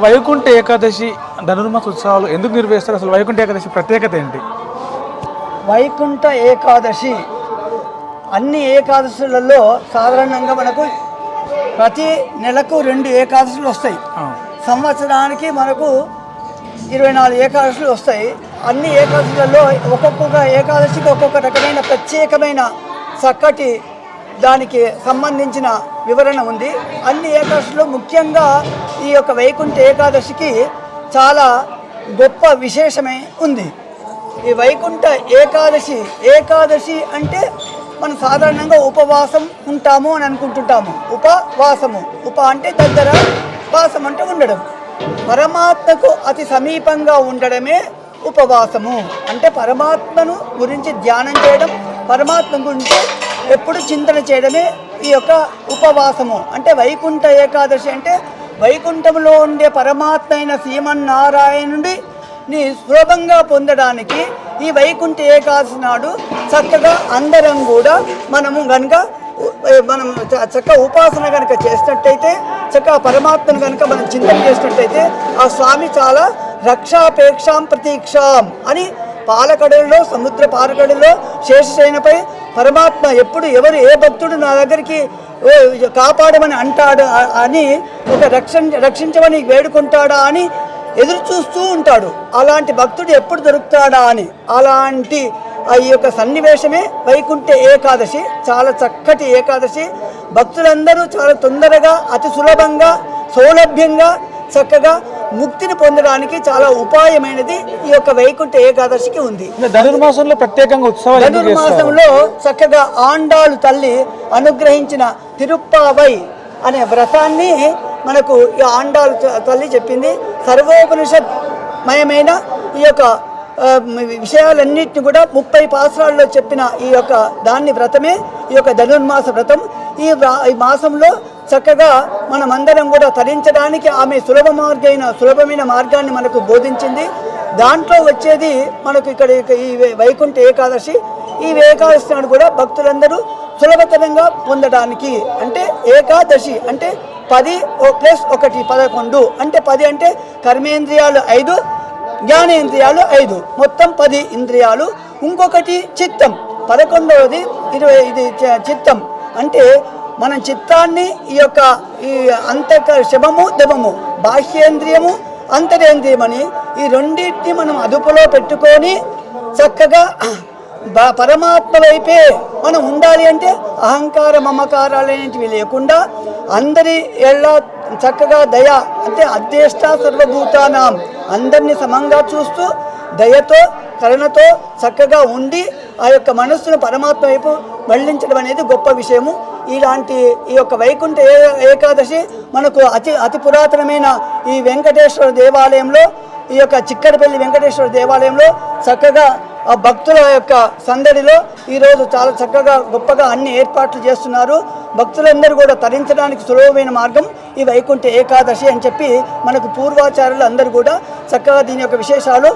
వైకుంఠ ఏకాదశి ధనుర్మాస ఉత్సవాలు ఎందుకు నిర్వహిస్తారు? అసలు వైకుంఠ ఏకాదశి ప్రత్యేకత ఏంటి? వైకుంఠ ఏకాదశి అన్ని ఏకాదశులలో సాధారణంగా మనకు ప్రతి నెలకు 2 ఏకాదశులు వస్తాయి. సంవత్సరానికి మనకు 24 ఏకాదశులు వస్తాయి. అన్ని ఏకాదశులలో ఒక్కొక్క ఏకాదశికి ఒక్కొక్క రకమైన ప్రత్యేకమైన చక్కటి దానికి సంబంధించిన వివరణ ఉంది. అన్ని ఏకాదశిలో ముఖ్యంగా ఈ యొక్క వైకుంఠ ఏకాదశికి చాలా గొప్ప విశేషమే ఉంది. ఈ వైకుంఠ ఏకాదశి అంటే మనం సాధారణంగా ఉపవాసం ఉంటాము అని అనుకుంటుంటాము. ఉపవాసము అంటే దగ్గర, వాసం అంటే ఉండడం. పరమాత్మకు అతి సమీపంగా ఉండడమే ఉపవాసము. అంటే పరమాత్మను గురించి ధ్యానం చేయడం, పరమాత్మ గురించి ఎప్పుడు చింతన చేయడమే ఈ యొక్క ఉపవాసము. అంటే వైకుంఠ ఏకాదశి అంటే వైకుంఠంలో ఉండే పరమాత్మ అయిన శ్రీమన్నారాయణుడి సులభంగా పొందడానికి ఈ వైకుంఠ ఏకాదశి నాడు చక్కగా అందరం కూడా మనం చక్కగా ఉపాసన కనుక చేసినట్టయితే, చక్కగా పరమాత్మను కనుక మనం చింతన చేసినట్టయితే ఆ స్వామి చాలా రక్షాపేక్షాం ప్రతీక్షాం అని పాలకడలో, సముద్ర పాలకడలో శేషశయనపై పరమాత్మ ఎప్పుడు ఏ భక్తుడు నా దగ్గరికి కాపాడమని అంటాడు అని రక్షించమని వేడుకుంటాడా అని ఎదురు చూస్తూ ఉంటాడు. అలాంటి భక్తుడు ఎప్పుడు దొరుకుతాడా అని అలాంటి ఈ యొక్క సన్నివేశమే వైకుంఠ ఏకాదశి. చాలా చక్కటి ఏకాదశి. భక్తులందరూ చాలా తొందరగా, అతి సులభంగా, సౌలభ్యంగా, చక్కగా ముక్తిని పొందడానికి చాలా ఉపాయమైనది ఈ యొక్క వైకుంఠ ఏకాదశికి ఉంది. ధనుర్మాసంలో ప్రత్యేకంగా ఉత్సవాలు, ధనుర్మాసంలో చక్కగా ఆండాళ్ళు తల్లి అనుగ్రహించిన తిరుప్పావై అనే వ్రతాన్ని మనకు ఈ ఆండాళ్ళు తల్లి చెప్పింది. సర్వోపనిషత్ మయమైన ఈ యొక్క విషయాలన్నింటినీ కూడా 30 పాసురాల్లో చెప్పిన ఈ యొక్క వ్రతమే ఈ యొక్క ధనుర్మాస వ్రతం. ఈ మాసంలో చక్కగా మనమందరం కూడా తరించడానికి ఆమె సులభమైన మార్గాన్ని మనకు బోధించింది. దాంట్లో వచ్చేది మనకు ఇక్కడ ఈ వైకుంఠ ఏకాదశి. ఈ ఏకాదశి నాడు కూడా భక్తులందరూ సులభతరంగా పొందడానికి, అంటే ఏకాదశి అంటే 10 + 1 11, అంటే 10 అంటే కర్మేంద్రియాలు 5, జ్ఞానేంద్రియాలు 5, మొత్తం 10 ఇంద్రియాలు. ఇంకొకటి చిత్తం, 11వది ఇది చిత్తం. అంటే మన చిత్తాన్ని ఈ యొక్క శమము దమము, బాహ్యేంద్రియము అంతరేంద్రియమని ఈ రెండింటిని మనం అదుపులో పెట్టుకొని చక్కగా పరమాత్మ వైపే మనం ఉండాలి. అంటే అహంకార మమకారాలు అనేటివి లేకుండా అందరి ఎలా చక్కగా దయ, అంటే అధ్యేష్ట సర్వభూతానాం, అందరినీ సమంగా చూస్తూ దయతో, కరుణతో చక్కగా ఉండి ఆ యొక్క మనస్సును పరమాత్మ వైపు మళ్లించడం అనేది గొప్ప విషయము. ఇలాంటి ఈ యొక్క వైకుంఠ ఏకాదశి మనకు అతి పురాతనమైన ఈ వెంకటేశ్వర దేవాలయంలో, ఈ యొక్క చిక్కడపల్లి వెంకటేశ్వర దేవాలయంలో చక్కగా ఆ భక్తుల యొక్క సందడిలో ఈరోజు చాలా చక్కగా గొప్పగా అన్ని ఏర్పాట్లు చేస్తున్నారు. భక్తులందరూ కూడా తరించడానికి సులభమైన మార్గం ఈ వైకుంఠ ఏకాదశి అని చెప్పి మనకు పూర్వాచార్యులు అందరూ కూడా చక్కగా దీని యొక్క విశేషాలు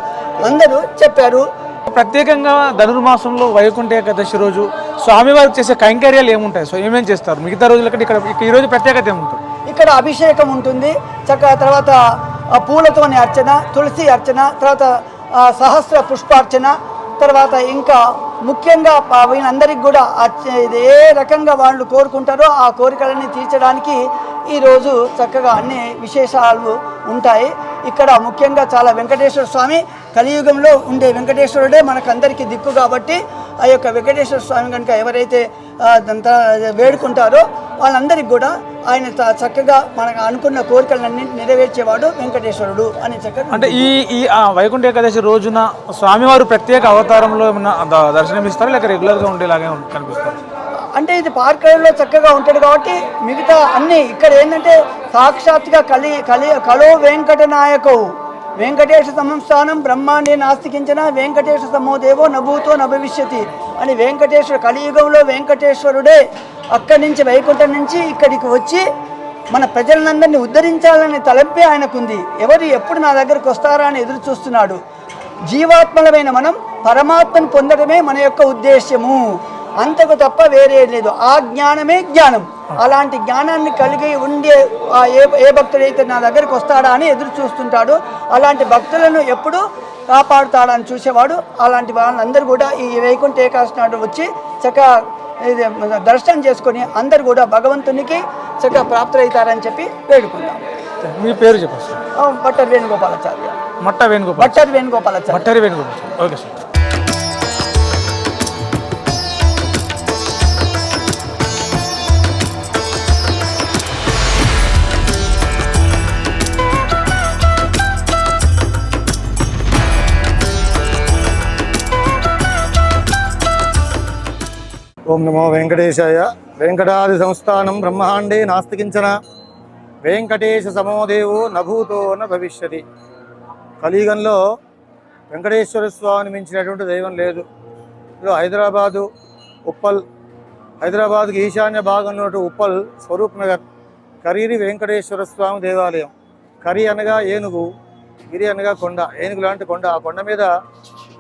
అందరూ చెప్పారు. ప్రత్యేకంగా ధనుర్మాసంలో వైకుంఠ ఏకాదశి రోజు స్వామివారికి చేసే కైంకర్యాలు ఏముంటాయి? సో ఏమేమి చేస్తారు మిగతా రోజుల కంటే? ఇక్కడ ఈరోజు ప్రత్యేకత ఏముంటుంది? ఇక్కడ అభిషేకం ఉంటుంది చక్కగా, తర్వాత పూలతోని అర్చన, తులసి అర్చన, తర్వాత సహస్ర పుష్పార్చన, తర్వాత ఇంకా ముఖ్యంగా వీళ్ళందరికీ కూడా ఏ రకంగా వాళ్ళు కోరుకుంటారో ఆ కోరికలన్నీ తీర్చడానికి ఈరోజు చక్కగా అన్ని విశేషాలు ఉంటాయి. ఇక్కడ ముఖ్యంగా చాలా వెంకటేశ్వర స్వామి, కలియుగంలో ఉండే వెంకటేశ్వరుడే మనకందరికీ దిక్కు కాబట్టి ఆ యొక్క వెంకటేశ్వర స్వామి కనుక ఎవరైతే వేడుకుంటారో వాళ్ళందరికీ కూడా ఆయన చక్కగా మనకు అనుకున్న కోరికలన్నీ నెరవేర్చేవాడు వెంకటేశ్వరుడు అని చక్కగా. అంటే ఈ వైకుంఠ ఏకాదశి రోజున స్వామివారు ప్రత్యేక అవతారంలో ఏమన్నా దర్శనమిస్తారా, లేక రెగ్యులర్గా ఉండేలాగే కనిపిస్తారు? అంటే ఇది పార్కడలో చక్కగా ఉంటాడు కాబట్టి మిగతా అన్నీ ఇక్కడ ఏంటంటే సాక్షాత్గా కలో వెంకటనాయకవు వెంకటేశ సంస్థానం బ్రహ్మాండే నాస్తికించిన వెంకటేశ సమోదేవో నభూతో నభవిష్యతి అని వెంకటేశ్వర కలియుగంలో వెంకటేశ్వరుడే అక్కడి నుంచి వైకుంఠం నుంచి ఇక్కడికి వచ్చి మన ప్రజలందరినీ ఉద్ధరించాలనే తలంపే ఆయనకుంది. ఎవరు ఎప్పుడు నా దగ్గరికి వస్తారా అని ఎదురు చూస్తున్నాడు. జీవాత్మలమైన మనం పరమాత్మను పొందడమే మన యొక్క ఉద్దేశ్యము. అంతకు తప్ప వేరే లేదు. ఆ జ్ఞానమే జ్ఞానం. అలాంటి జ్ఞానాన్ని కలిగి ఉండే ఏ భక్తుడైతే నా దగ్గరికి వస్తాడా అని ఎదురు చూస్తుంటాడు. అలాంటి భక్తులను ఎప్పుడు కాపాడుతాడని చూసేవాడు. అలాంటి వాళ్ళందరూ కూడా ఈ వైకుంఠ ఏకాదశి నాడు వచ్చి చక్కగా దర్శనం చేసుకొని అందరు కూడా భగవంతునికి చక్కగా ప్రాప్తులవుతారని చెప్పి వేడుకుంటాం. మీ పేరు చెప్పండి. బట్టర్ వేణుగోపాలాచార్య. బట్టర్ వేణుగోపాలాచార్య. Okay sir. ఓం నమో వెంకటేశాయ. వెంకటాది సంస్థానం బ్రహ్మాండే నాస్తి కించన వెంకటేశ సమోదేవో నభూతో న భవిష్యతి. కలియుగంలో వెంకటేశ్వర స్వామిని మించినటువంటి దైవం లేదు. హైదరాబాదు ఉప్పల్, హైదరాబాద్కి ఈశాన్య భాగంలో ఉప్పల్ స్వరూప్ నగర్ కరీరి వెంకటేశ్వర స్వామి దేవాలయం. కరి అనగా ఏనుగు, గిరి అనగా కొండ. ఏనుగు లాంటి కొండ. ఆ కొండ మీద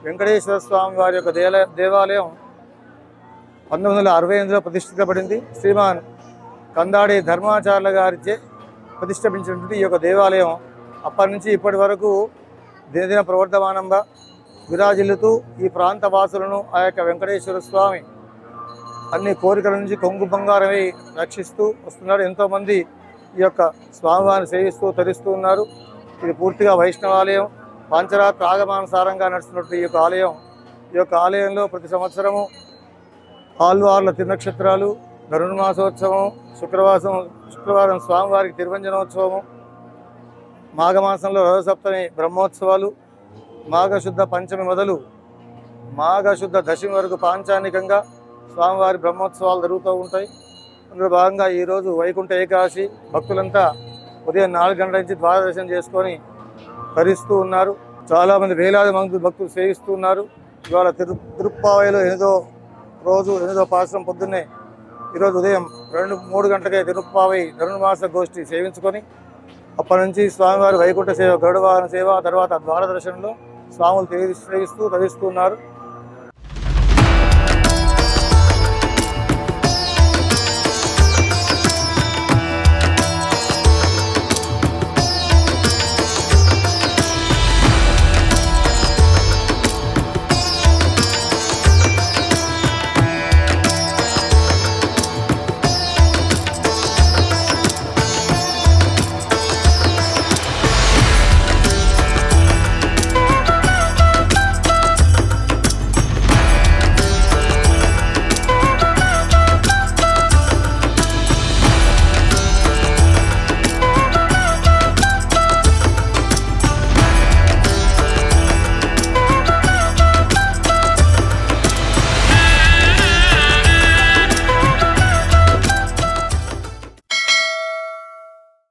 వెంకటేశ్వర స్వామి వారి యొక్క దేవాలయం 1968లో ప్రతిష్ఠితపడింది. శ్రీమాన్ కందాడి ధర్మాచార్యుల గారిచే ప్రతిష్ఠించినటువంటి ఈ యొక్క దేవాలయం అప్పటి నుంచి ఇప్పటి వరకు దినదిన ప్రవర్ధమానంగా విరాజిల్లుతూ ఈ ప్రాంత వాసులను ఆ యొక్క వెంకటేశ్వర స్వామి అన్ని కోరికల నుంచి కొంగు బంగారమై రక్షిస్తూ వస్తున్నారు. ఎంతోమంది ఈ యొక్క స్వామివారిని సేవిస్తూ తరిస్తూ ఉన్నారు. ఇది పూర్తిగా వైష్ణవాలయం. పాంచరాత్ర ఆగమానుసారంగా నడుస్తున్నటువంటి ఈ యొక్క ఆలయంలో ప్రతి సంవత్సరము ఆల్వార్ల తిరునక్షత్రాలు, ధనుర్మాసోత్సవం, శుక్రవారం స్వామివారికి తిరువంజనోత్సవము, మాఘమాసంలో రథసప్తమి బ్రహ్మోత్సవాలు, మాఘశుద్ధ పంచమి మొదలు మాఘశుద్ధ దశమి వరకు పాంచానికంగా స్వామివారి బ్రహ్మోత్సవాలు జరుగుతూ ఉంటాయి. అందులో భాగంగా ఈరోజు వైకుంఠ ఏకాదశి. భక్తులంతా ఉదయం 4 గంటల నుంచి ద్వారదర్శనం చేసుకొని తరిస్తూ ఉన్నారు. చాలామంది వేలాది మంది భక్తులు సేవిస్తూ ఉన్నారు. ఇవాళ తిరుప్పావైలో 8వ పాశ్రం పొద్దున్నే ఈరోజు ఉదయం 2-3 గంటలకే తిరుప్పావై ధనుర్మాస గోష్ఠి సేవించుకొని అప్పటి నుంచి స్వామివారి వైకుంఠ సేవ, గరుడ వాహన సేవ, తర్వాత ద్వార దర్శనంలో స్వాములు సేవిస్తూ తరిస్తూ ఉన్నారు.